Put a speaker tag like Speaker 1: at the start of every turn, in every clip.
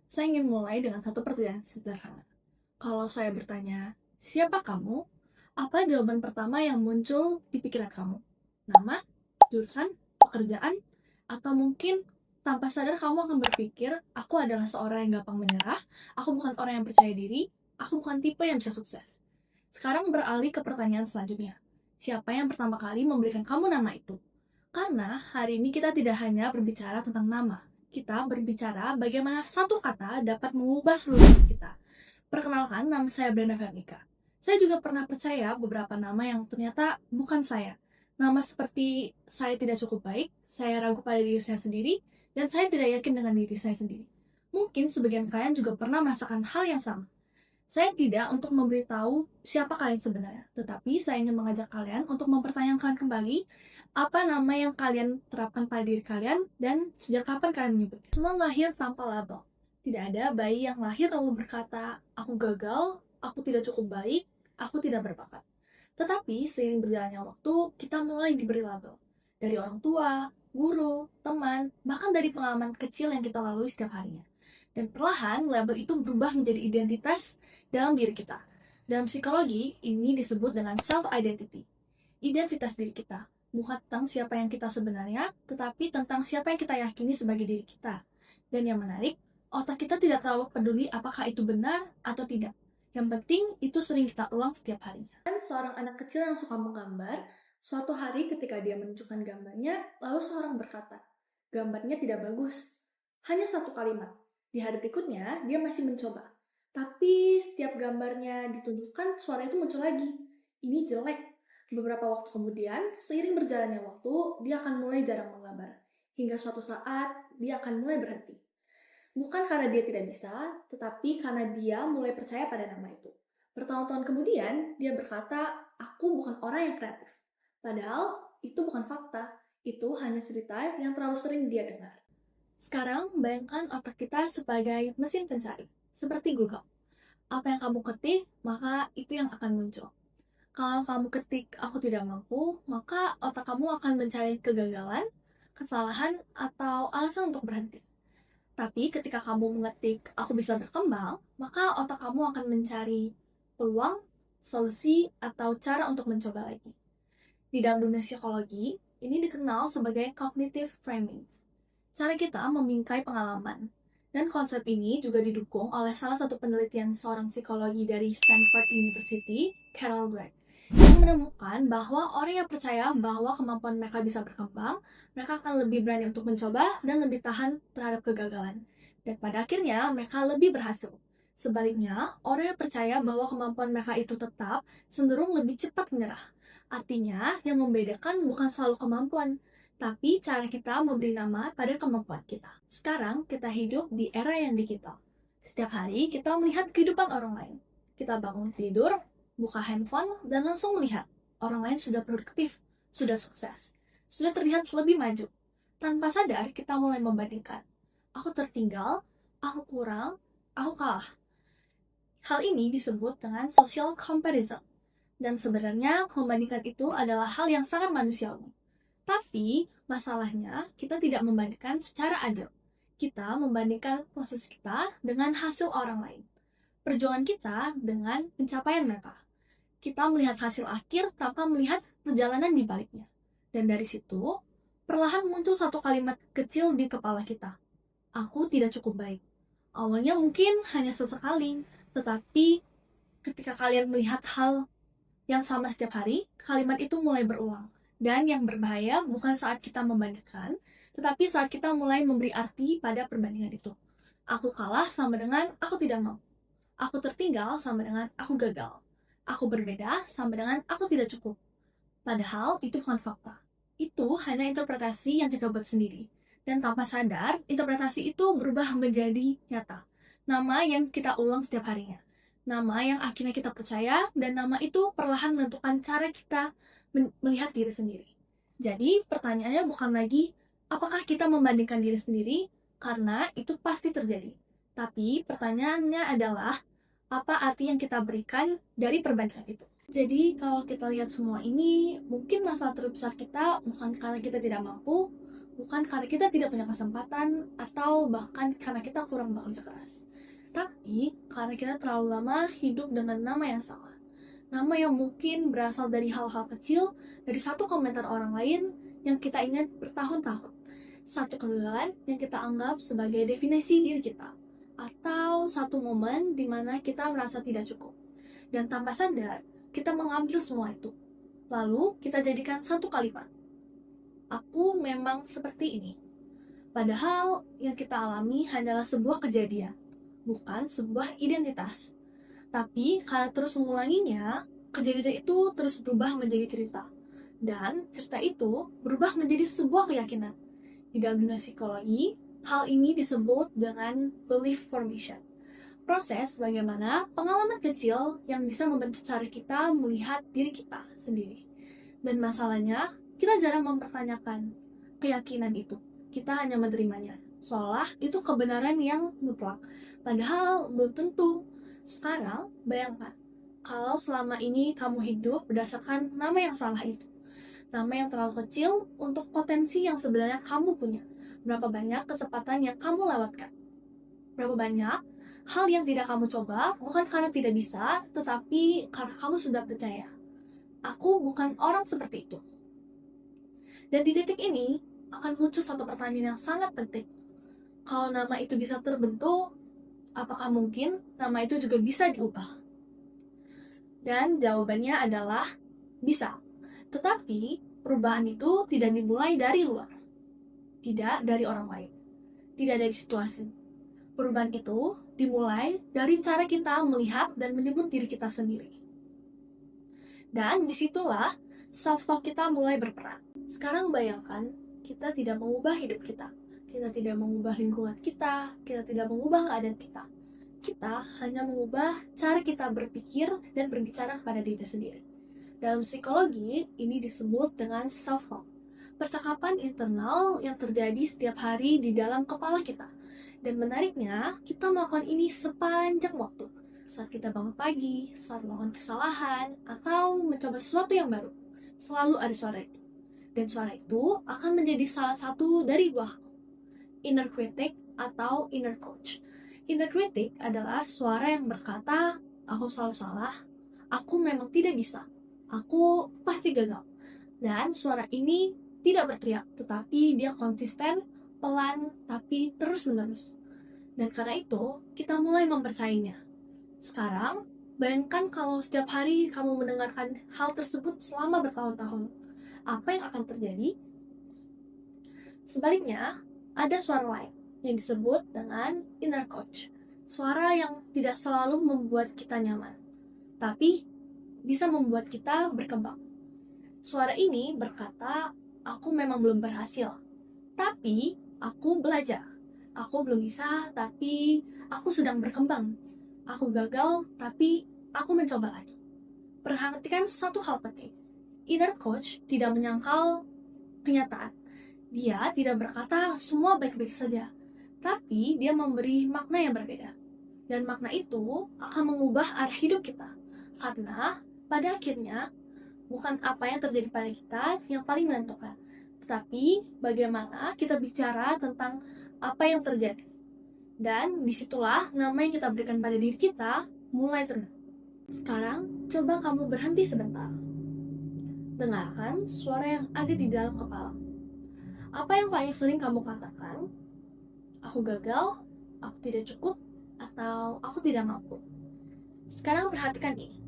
Speaker 1: Saya ingin mulai dengan satu pertanyaan sederhana. Kalau saya bertanya, siapa kamu? Apa jawaban pertama yang muncul di pikiran kamu? Nama, jurusan, pekerjaan, atau mungkin tanpa sadar kamu akan berpikir, aku adalah seorang yang gampang menyerah, aku bukan orang yang percaya diri, aku bukan tipe yang bisa sukses. Sekarang beralih ke pertanyaan selanjutnya. Siapa yang pertama kali memberikan kamu nama itu? Karena hari ini kita tidak hanya berbicara tentang nama, kita berbicara bagaimana satu kata dapat mengubah seluruh hidup kita. Perkenalkan, nama saya Brenda Vernika. Saya juga pernah percaya beberapa nama yang ternyata bukan saya. Nama seperti saya tidak cukup baik, saya ragu pada diri saya sendiri, dan saya tidak yakin dengan diri saya sendiri. Mungkin sebagian kalian juga pernah merasakan hal yang sama. Saya tidak untuk memberitahu siapa kalian sebenarnya, tetapi saya ingin mengajak kalian untuk mempertanyakan kembali apa nama yang kalian terapkan pada diri kalian dan sejak kapan kalian menyebutnya. Semua lahir tanpa label. Tidak ada bayi yang lahir lalu berkata, aku gagal, aku tidak cukup baik, aku tidak berbakat. Tetapi seiring berjalannya waktu, kita mulai diberi label. Dari orang tua, guru, teman, bahkan dari pengalaman kecil yang kita lalui setiap harinya. Dan perlahan, label itu berubah menjadi identitas dalam diri kita. Dalam psikologi, ini disebut dengan self-identity. Identitas diri kita. Bukan tentang siapa yang kita sebenarnya, tetapi tentang siapa yang kita yakini sebagai diri kita. Dan yang menarik, otak kita tidak terlalu peduli apakah itu benar atau tidak. Yang penting, itu sering kita ulang setiap harinya. Dan seorang anak kecil yang suka menggambar, suatu hari ketika dia menunjukkan gambarnya, lalu seorang berkata, gambarnya tidak bagus. Hanya satu kalimat. Di hari berikutnya, dia masih mencoba. Tapi setiap gambarnya ditunjukkan, suara itu muncul lagi. Ini jelek. Beberapa waktu kemudian, seiring berjalannya waktu, dia akan mulai jarang menggambar. Hingga suatu saat, dia akan mulai berhenti. Bukan karena dia tidak bisa, tetapi karena dia mulai percaya pada nama itu. Bertahun-tahun kemudian, dia berkata, aku bukan orang yang kreatif. Padahal, itu bukan fakta. Itu hanya cerita yang terlalu sering dia dengar. Sekarang, bayangkan otak kita sebagai mesin pencari, seperti Google. Apa yang kamu ketik, maka itu yang akan muncul. Kalau kamu ketik aku tidak mampu, maka otak kamu akan mencari kegagalan, kesalahan, atau alasan untuk berhenti. Tapi ketika kamu mengetik aku bisa berkembang, maka otak kamu akan mencari peluang, solusi, atau cara untuk mencoba lagi. Di dalam dunia psikologi, ini dikenal sebagai cognitive framing. Cara kita membingkai pengalaman. Dan konsep ini juga didukung oleh salah satu penelitian seorang psikologi dari Stanford University, Carol Dweck, yang menemukan bahwa orang yang percaya bahwa kemampuan mereka bisa berkembang, mereka akan lebih berani untuk mencoba dan lebih tahan terhadap kegagalan. Dan pada akhirnya, mereka lebih berhasil. Sebaliknya, orang yang percaya bahwa kemampuan mereka itu tetap cenderung lebih cepat menyerah. Artinya, yang membedakan bukan selalu kemampuan, tapi cara kita memberi nama pada kemampuan kita. Sekarang kita hidup di era yang digital. Setiap hari kita melihat kehidupan orang lain. Kita bangun tidur, buka handphone, dan langsung melihat orang lain sudah produktif, sudah sukses, sudah terlihat lebih maju. Tanpa sadar kita mulai membandingkan. Aku tertinggal, aku kurang, aku kalah. Hal ini disebut dengan social comparison. Dan sebenarnya membandingkan itu adalah hal yang sangat manusiawi. Tapi, masalahnya kita tidak membandingkan secara adil. Kita membandingkan proses kita dengan hasil orang lain. Perjuangan kita dengan pencapaian mereka. Kita melihat hasil akhir tanpa melihat perjalanan di baliknya. Dan dari situ, perlahan muncul satu kalimat kecil di kepala kita. Aku tidak cukup baik. Awalnya mungkin hanya sesekali, tetapi ketika kalian melihat hal yang sama setiap hari, kalimat itu mulai berulang. Dan yang berbahaya bukan saat kita membandingkan, tetapi saat kita mulai memberi arti pada perbandingan itu. Aku kalah sama dengan aku tidak mau. Aku tertinggal sama dengan aku gagal. Aku berbeda sama dengan aku tidak cukup. Padahal itu bukan fakta. Itu hanya interpretasi yang kita buat sendiri. Dan tanpa sadar, interpretasi itu berubah menjadi nyata. Nama yang kita ulang setiap harinya. Nama yang akhirnya kita percaya, dan nama itu perlahan menentukan cara kita melihat diri sendiri. Jadi, pertanyaannya bukan lagi, apakah kita membandingkan diri sendiri? Karena itu pasti terjadi. Tapi, pertanyaannya adalah, apa arti yang kita berikan dari perbandingan itu? Jadi, kalau kita lihat semua ini, mungkin masalah terbesar kita bukan karena kita tidak mampu, Bukan karena kita tidak punya kesempatan atau bahkan karena kita kurang bekerja keras. Tapi karena kita terlalu lama hidup dengan nama yang salah. Nama yang mungkin berasal dari hal-hal kecil, dari satu komentar orang lain yang kita ingat bertahun-tahun. Satu kegagalan yang kita anggap sebagai definisi diri kita. Atau satu momen di mana kita merasa tidak cukup. Dan tanpa sadar, kita mengambil semua itu. Lalu kita jadikan satu kalimat. Aku memang seperti ini. Padahal yang kita alami hanyalah sebuah kejadian, bukan sebuah identitas. Tapi karena terus mengulanginya, kejadian itu terus berubah menjadi cerita. Dan cerita itu berubah menjadi sebuah keyakinan. Di dalam dunia psikologi, hal ini disebut dengan belief formation. Proses bagaimana pengalaman kecil yang bisa membentuk cara kita melihat diri kita sendiri. Dan masalahnya, kita jarang mempertanyakan keyakinan itu. Kita hanya menerimanya, seolah itu kebenaran yang mutlak. Padahal belum tentu. Sekarang, bayangkan, kalau selama ini kamu hidup berdasarkan nama yang salah itu. Nama yang terlalu kecil untuk potensi yang sebenarnya kamu punya. Berapa banyak kesempatan yang kamu lewatkan? Berapa banyak hal yang tidak kamu coba, bukan karena tidak bisa, tetapi karena kamu sudah percaya. Aku bukan orang seperti itu. Dan di titik ini, akan muncul satu pertanyaan yang sangat penting. Kalau nama itu bisa terbentuk, apakah mungkin nama itu juga bisa diubah? Dan jawabannya adalah bisa. Tetapi, perubahan itu tidak dimulai dari luar. Tidak dari orang lain. Tidak dari situasi. Perubahan itu dimulai dari cara kita melihat dan menyebut diri kita sendiri. Dan disitulah self-talk kita mulai berperan. Sekarang bayangkan, kita tidak mengubah hidup kita. Kita tidak mengubah lingkungan kita tidak mengubah keadaan kita. Kita hanya mengubah cara kita berpikir dan berbicara pada diri sendiri. Dalam psikologi, ini disebut dengan self-talk. Percakapan internal yang terjadi setiap hari di dalam kepala kita. Dan menariknya, kita melakukan ini sepanjang waktu. Saat kita bangun pagi, saat melakukan kesalahan, atau mencoba sesuatu yang baru. Selalu ada suara itu. Dan suara itu akan menjadi salah satu dari dua hal. Inner critic atau inner coach. Inner critic adalah suara yang berkata, aku selalu salah, aku memang tidak bisa, aku pasti gagal. Dan suara ini tidak berteriak, tetapi dia konsisten, pelan, tapi terus-menerus. Dan karena itu, kita mulai mempercayainya. Sekarang, bayangkan kalau setiap hari kamu mendengarkan hal tersebut selama bertahun-tahun. Apa yang akan terjadi? Sebaliknya, ada suara lain yang disebut dengan inner coach. Suara yang tidak selalu membuat kita nyaman, tapi bisa membuat kita berkembang. Suara ini berkata, aku memang belum berhasil, tapi aku belajar. Aku belum bisa, tapi aku sedang berkembang. Aku gagal, tapi aku mencoba lagi. Perhatikan satu hal penting. Inner coach tidak menyangkal kenyataan. Dia tidak berkata semua baik-baik saja, tapi dia memberi makna yang berbeda. Dan makna itu akan mengubah arah hidup kita. Karena pada akhirnya, bukan apa yang terjadi pada kita yang paling menentukan, tetapi bagaimana kita bicara tentang apa yang terjadi. Dan disitulah nama yang kita berikan pada diri kita mulai terbentuk. Sekarang, coba kamu berhenti sebentar. Dengarkan suara yang ada di dalam kepala. Apa yang paling sering kamu katakan? Aku gagal, aku tidak cukup, atau aku tidak mampu. Sekarang perhatikan ini.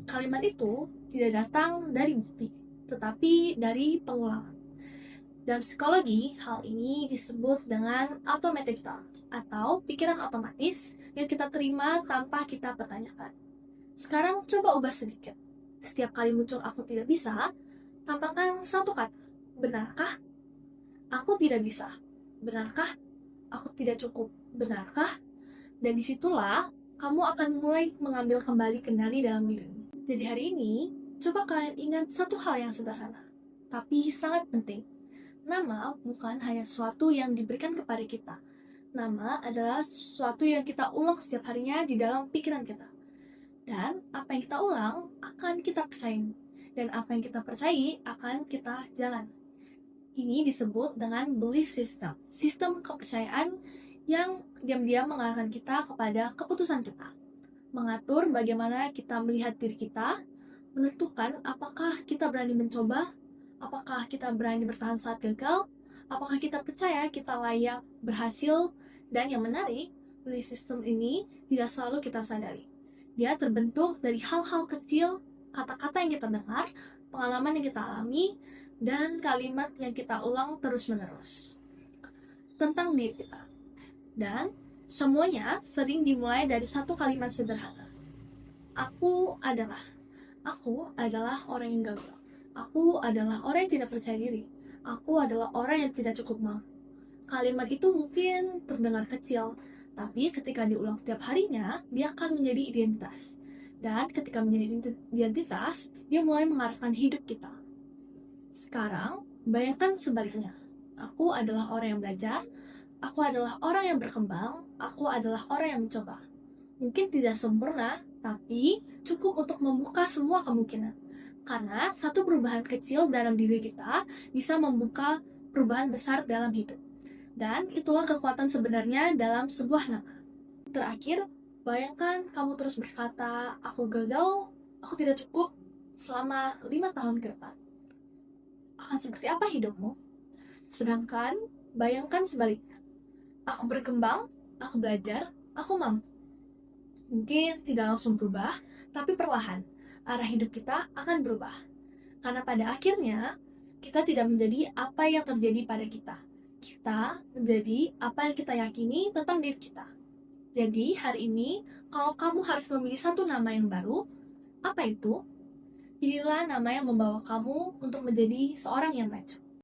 Speaker 1: Kalimat itu tidak datang dari bukti, tetapi dari pengulangan. Dalam psikologi, hal ini disebut dengan automatic thought, atau pikiran otomatis yang kita terima tanpa kita pertanyakan. Sekarang coba ubah sedikit. Setiap kali muncul aku tidak bisa, tambahkan satu kata. Benarkah? Aku tidak bisa. Benarkah? Aku tidak cukup. Benarkah? Dan disitulah kamu akan mulai mengambil kembali kendali dalam dirimu. Jadi hari ini, coba kalian ingat satu hal yang sederhana, tapi sangat penting. Nama bukan hanya sesuatu yang diberikan kepada kita. Nama adalah sesuatu yang kita ulang setiap harinya di dalam pikiran kita. Dan apa yang kita ulang akan kita percayai. Dan apa yang kita percayai akan kita jalani. Ini disebut dengan belief system, sistem kepercayaan yang diam-diam mengarahkan kita kepada keputusan kita, mengatur bagaimana kita melihat diri kita, menentukan apakah kita berani mencoba, apakah kita berani bertahan saat gagal, apakah kita percaya kita layak berhasil, dan yang menarik, belief system ini tidak selalu kita sadari. Dia terbentuk dari hal-hal kecil, kata-kata yang kita dengar, pengalaman yang kita alami, dan kalimat yang kita ulang terus-menerus tentang diri kita. Dan semuanya sering dimulai dari satu kalimat sederhana. Aku adalah. Aku adalah orang yang gagal. Aku adalah orang yang tidak percaya diri. Aku adalah orang yang tidak cukup mampu. Kalimat itu mungkin terdengar kecil, tapi ketika diulang setiap harinya, dia akan menjadi identitas. Dan ketika menjadi identitas, dia mulai mengarahkan hidup kita. Sekarang, bayangkan sebaliknya. Aku adalah orang yang belajar, aku adalah orang yang berkembang, aku adalah orang yang mencoba. Mungkin tidak sempurna, tapi cukup untuk membuka semua kemungkinan. Karena satu perubahan kecil dalam diri kita bisa membuka perubahan besar dalam hidup. Dan itulah kekuatan sebenarnya dalam sebuah nama. Terakhir, bayangkan kamu terus berkata, aku gagal, aku tidak cukup selama 5 tahun ke depan. Akan seperti apa hidupmu? Sedangkan, bayangkan sebaliknya. Aku berkembang, aku belajar, aku mampu. Mungkin tidak langsung berubah, tapi perlahan, arah hidup kita akan berubah. Karena pada akhirnya, kita tidak menjadi apa yang terjadi pada kita. Kita menjadi apa yang kita yakini tentang diri kita. Jadi, hari ini, kalau kamu harus memilih satu nama yang baru, apa itu? Pilihlah nama yang membawa kamu untuk menjadi seorang yang maju.